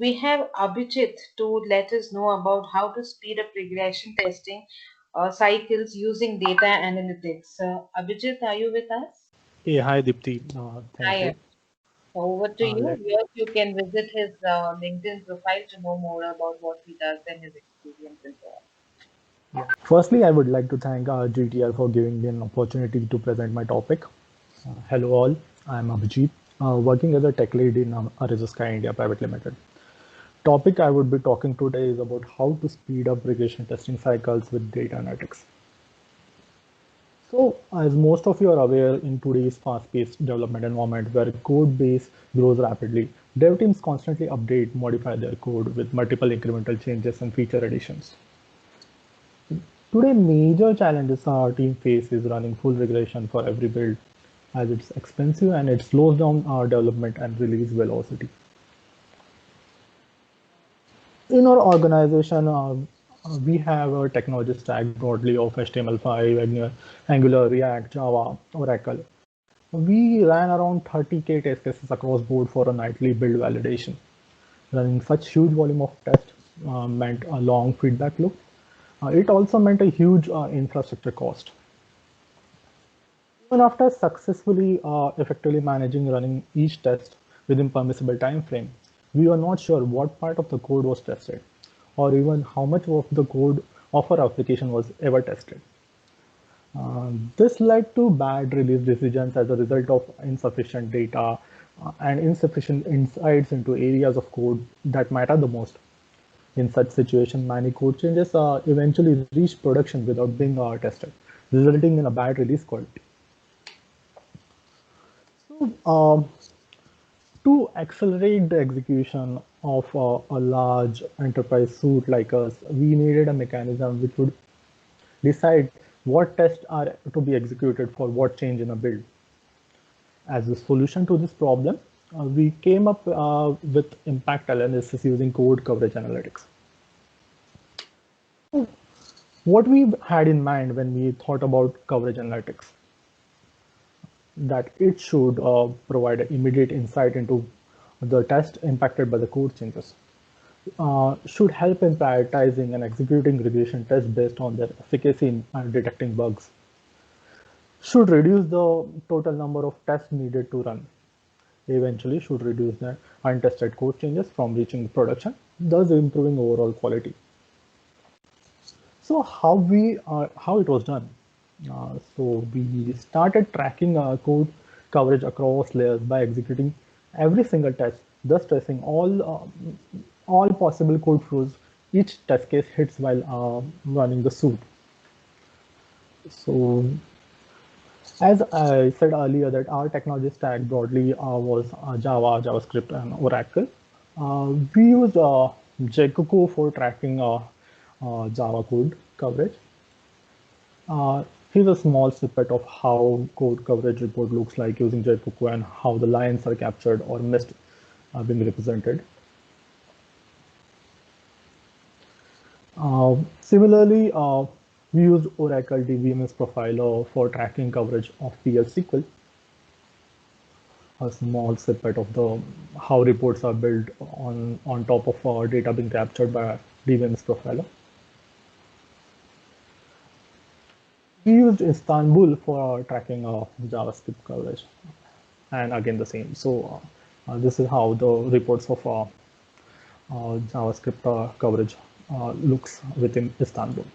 we have Abhijit to let us know about how to speed up regression testing cycles using data analytics. Abhijit, are you with us? Hey, hi Dipti. Thank Hi. you. Over to you. Let Yes, you can visit his LinkedIn profile to know more about what he does and his experience and so on. yeah. Firstly, I would like to thank GTR for giving me an opportunity to present my topic. Hello all, I am Abhijit, working as a tech lead in Arezzo India Private Limited. Topic I would be talking today is about how to speed up regression testing cycles with data analytics. So, as most of you are aware, in today's fast-paced development environment where code base grows rapidly, dev teams constantly update, modify their code with multiple incremental changes and feature additions. Today, major challenges our team face is running full regression for every build, as it's expensive and it slows down our development and release velocity. In our organization, we have a technology stack broadly of HTML5, Angular, React, Java, Oracle. We ran around 30K test cases across board for a nightly build validation. Running such huge volume of tests meant a long feedback loop. It also meant a huge infrastructure cost. Even after successfully effectively managing running each test within permissible time frame, we were not sure what part of the code was tested, or even how much of the code of our application was ever tested. This led to bad release decisions as a result of insufficient data and insufficient insights into areas of code that matter the most. In such situation, many code changes eventually reach production without being tested, resulting in a bad release quality. So, to accelerate the execution of a large enterprise suite like us, we needed a mechanism which would decide what tests are to be executed for what change in a build. As a solution to this problem, we came up with impact analysis using code coverage analytics. What we had in mind when we thought about coverage analytics, that it should provide immediate insight into the test impacted by the code changes, should help in prioritizing and executing regression tests based on their efficacy in detecting bugs, should reduce the total number of tests needed to run, eventually should reduce the untested code changes from reaching production, thus improving overall quality. So how it was done? So we started tracking code coverage across layers by executing every single test, thus tracing all possible code flows each test case hits while running the suite. So as I said earlier, that our technology stack broadly was Java, JavaScript, and Oracle. We use JCoco for tracking Java code coverage. Here's a small snippet of how code coverage report looks like using JCoco and how the lines are captured or missed being represented. Similarly, we used Oracle DBMS Profiler for tracking coverage of PL SQL. A small snippet of the how reports are built on top of data being captured by DBMS Profiler. We used Istanbul for tracking JavaScript coverage, and again the same. So this is how the reports of JavaScript coverage looks within Istanbul.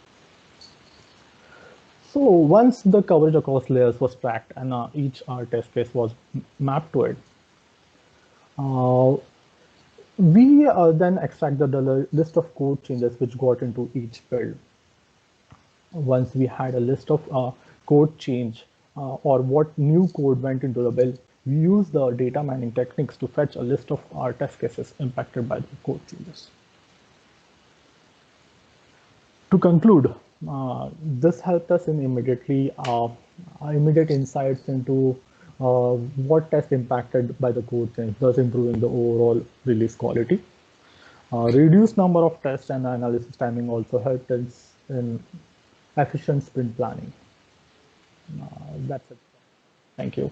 So once the coverage across layers was tracked and each test case was mapped to it, we then extracted the list of code changes which got into each build. Once we had a list of code change or what new code went into the build, we use the data mining techniques to fetch a list of our test cases impacted by the code changes. To conclude, this helped us in immediate insights into what test impacted by the code change, thus improving the overall release quality. Reduced number of tests and analysis timing also helped us in efficient sprint planning. That's it. Thank you.